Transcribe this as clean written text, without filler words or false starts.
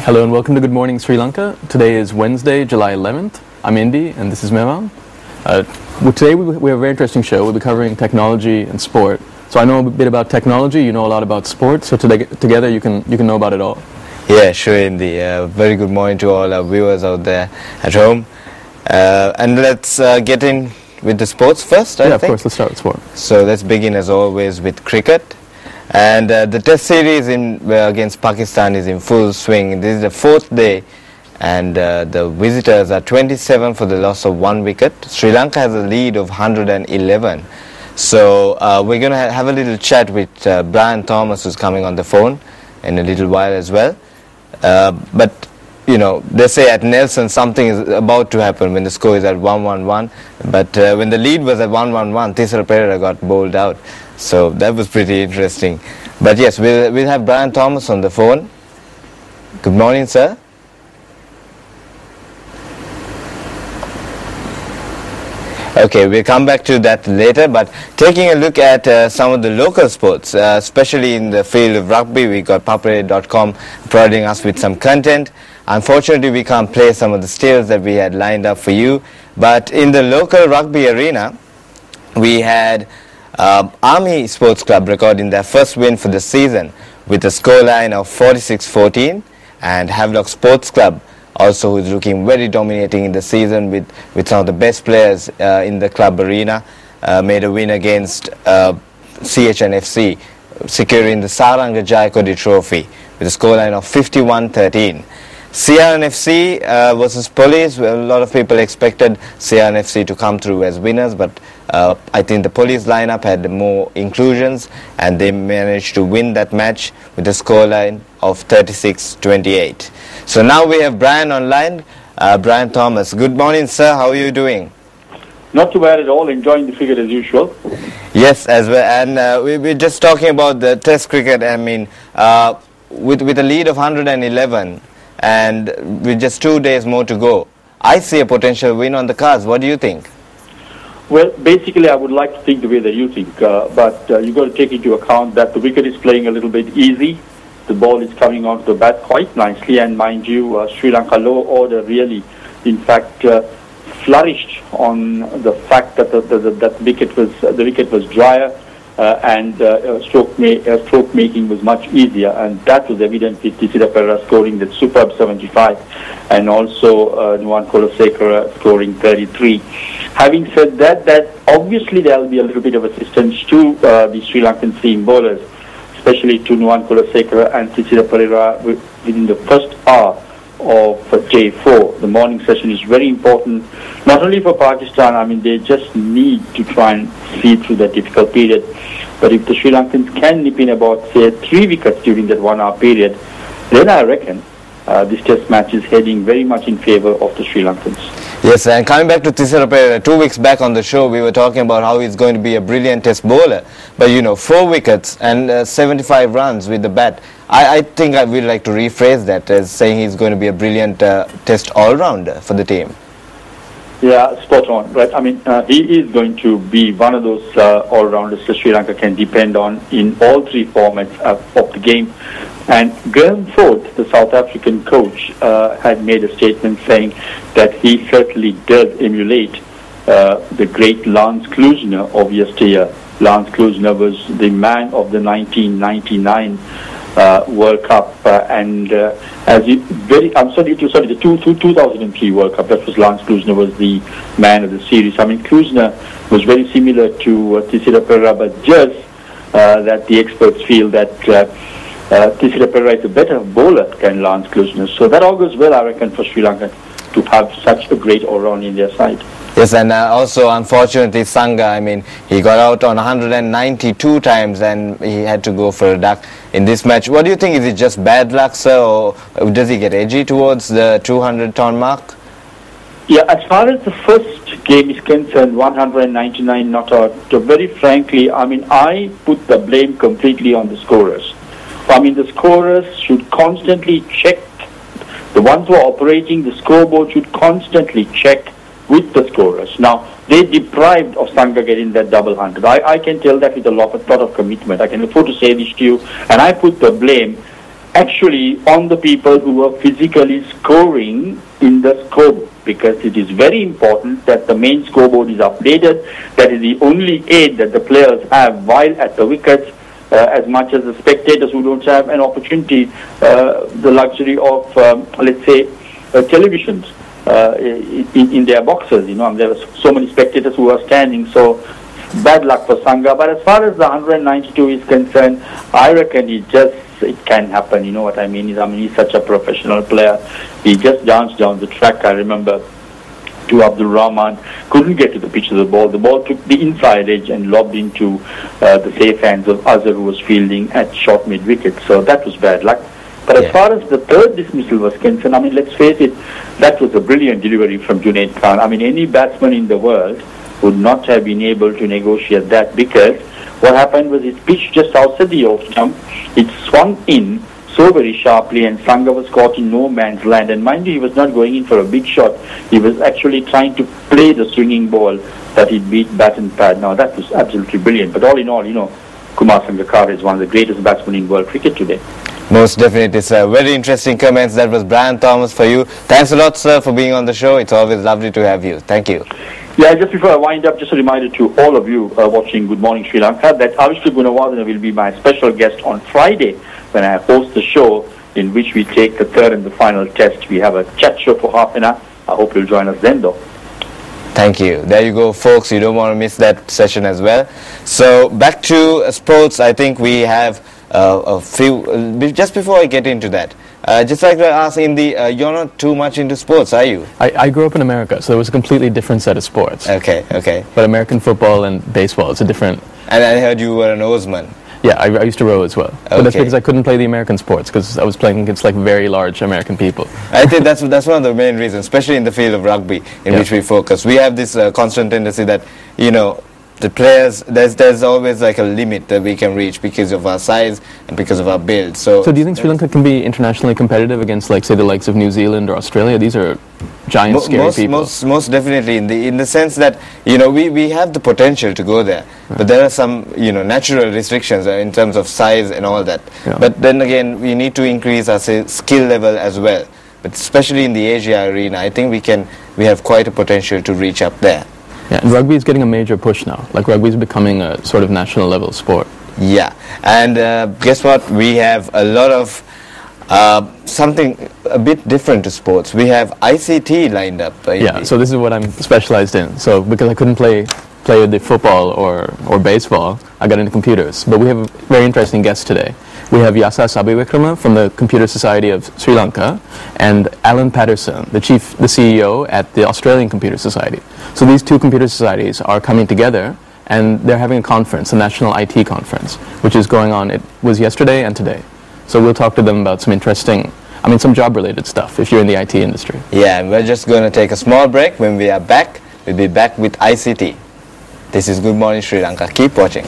Hello and welcome to Good Morning Sri Lanka. Today is Wednesday, July 11th. I'm Indy and this is Mevang. Today we have a very interesting show. We'll be covering technology and sport. So I know a bit about technology, you know a lot about sports, so together you can know about it all. Yeah, sure, Indy. Very good morning to all our viewers out there at home. And let's get in with the sports first, I think. Yeah, of course, let's start with sport. So let's begin as always with cricket. And the test series against Pakistan is in full swing. This is the fourth day and the visitors are 27 for the loss of 1 wicket. Sri Lanka has a lead of 111. So we're going to have a little chat with Brian Thomas, who's coming on the phone in a little while as well. But you know, they say at Nelson something is about to happen when the score is at 1-1-1. But when the lead was at 1-1-1, Thisara Perera got bowled out. So that was pretty interesting. But yes, we'll have Brian Thomas on the phone. Good morning, sir. Okay, we'll come back to that later, but taking a look at some of the local sports, especially in the field of rugby, we got Papare.com providing us with some content. Unfortunately, we can't play some of the stills that we had lined up for you, but in the local rugby arena, we had Army Sports Club recording their first win for the season with a scoreline of 46-14, and Havelock Sports Club also who's looking very dominating in the season with some of the best players in the club arena, made a win against CHNFC, securing the Saranga Jayakodi Trophy with a scoreline of 51-13. CRNFC versus Police, well, a lot of people expected CRNFC to come through as winners, but I think the Police lineup had more inclusions and they managed to win that match with a scoreline of 36-28. So now we have Brian online, Brian Thomas. Good morning, sir. How are you doing? Not too bad at all. Enjoying the cricket as usual. Yes, as well. And we're just talking about the Test cricket. I mean, with a lead of 111 and with just 2 days more to go, I see a potential win on the cards. What do you think? Well, basically, I would like to think the way that you think, but you've got to take into account that the wicket is playing a little bit easy. The ball is coming onto the bat quite nicely, and mind you, Sri Lanka low order really, in fact, flourished on the fact that the wicket was drier and stroke making was much easier, and that was evident with Thisara Perera scoring that superb 75, and also Nuwan Kolasekara scoring 33. Having said that obviously there will be a little bit of assistance to the Sri Lankan seam bowlers, especially to Nuwan Kolasekara and Thisara Perera within the first hour of J4. The morning session is very important, not only for Pakistan. I mean, they just need to try and see through that difficult period. But if the Sri Lankans can nip in about, say, 3 wickets during that 1 hour period, then I reckon this test match is heading very much in favour of the Sri Lankans. Yes, and coming back to Thisara Perera, 2 weeks back on the show, we were talking about how he's going to be a brilliant test bowler. But, you know, 4 wickets and 75 runs with the bat. I think I would like to rephrase that as saying he's going to be a brilliant test all-rounder for the team. Yeah, spot on. Right. I mean, he is going to be one of those all-rounders that Sri Lanka can depend on in all 3 formats of the game. And Graham Ford, the South African coach, had made a statement saying that he certainly does emulate the great Lance Klusener of yesteryear. Lance Klusener was the man of the 1999 World Cup, and the 2003 World Cup. That was Lance Klusener was the man of the series. I mean, Klusener was very similar to Thisara Perera, but just that the experts feel that Thisara Perera is a better bowler than Lance Klusener. So that augurs well, I reckon, for Sri Lanka to have such a great all-round in their side. Yes, and also, unfortunately, Sanga, I mean, he got out on 192 times and he had to go for a duck in this match. What do you think? Is it just bad luck, sir, or does he get edgy towards the 200-ton mark? Yeah, as far as the first game is concerned, 199 not out. So very frankly, I mean, I put the blame completely on the scorers. I mean, the scorers should constantly check. The ones who are operating the scoreboard should constantly check with the scorers. Now, they deprived of Sanga getting that double 100. I can tell that with a lot of commitment. I can afford to say this to you, and I put the blame actually on the people who were physically scoring in the scoreboard, because it is very important that the main scoreboard is updated. That is the only aid that the players have while at the wickets, as much as the spectators who don't have an opportunity, the luxury of, let's say, televisions in their boxes. You know, there were so many spectators who were standing, so bad luck for Sangha. But as far as the 192 is concerned, I reckon it can happen. You know what I mean? He's such a professional player. He just danced down the track. I remember to Abdul Rahman, couldn't get to the pitch of the ball. The ball took the inside edge and lobbed into the safe hands of Azhar, who was fielding at short mid-wicket. So that was bad luck. But as far as the third dismissal was concerned, I mean, let's face it, that was a brilliant delivery from Junaid Khan. I mean, any batsman in the world would not have been able to negotiate that, because what happened was his pitch just outside the off jump, it swung in so very sharply, and Sangha was caught in no man's land. And mind you, he was not going in for a big shot. He was actually trying to play the swinging ball that he beat bat and pad. Now, that was absolutely brilliant. But all in all, you know, Kumar Sangakkara is one of the greatest batsmen in world cricket today. Most definitely, sir. Very interesting comments. That was Brian Thomas for you. Thanks a lot, sir, for being on the show. It's always lovely to have you. Thank you. Yeah, just before I wind up, just a reminder to all of you watching Good Morning Sri Lanka that Avishka Gunawardena will be my special guest on Friday when I host the show in which we take the third and the final test. We have a chat show for half an hour. I hope you'll join us then, though. Thank you. There you go, folks. You don't want to miss that session as well. So back to sports. I think we have a few. Just before I get into that, just like to ask, you're not too much into sports, are you? I grew up in America, so there was a completely different set of sports. Okay. But American football and baseball, it's a different... And I heard you were an oarsman. Yeah, I used to row as well. But that's because I couldn't play the American sports, because I was playing against like very large American people. I think that's one of the main reasons, especially in the field of rugby, in which we focus. We have this constant tendency that, you know, the players, there's always like a limit that we can reach because of our size and because of our build. So do you think Sri Lanka can be internationally competitive against, like, say, the likes of New Zealand or Australia? These are giant, scary people. Most definitely, in the sense that, you know, we have the potential to go there, but there are some, you know, natural restrictions in terms of size and all that. But then again, we need to increase our skill level as well. But especially in the Asia arena, I think we have quite a potential to reach up there. Yeah, and rugby is getting a major push now. Like, rugby is becoming a sort of national level sport. Yeah, and guess what? We have a lot of something a bit different to sports. We have ICT lined up. Yeah, so this is what I'm specialized in. So because I couldn't play the football or baseball, I got into computers. But we have a very interesting guest today. We have Yasa Sabiwikrama from the Computer Society of Sri Lanka and Alan Patterson, the CEO at the Australian Computer Society. So these two computer societies are coming together, and they're having a conference, a national IT conference, which is going on. It was yesterday and today. So we'll talk to them about some interesting, some job-related stuff if you're in the IT industry. Yeah, and we're just going to take a small break. When we are back, we'll be back with ICT. This is Good Morning Sri Lanka. Keep watching.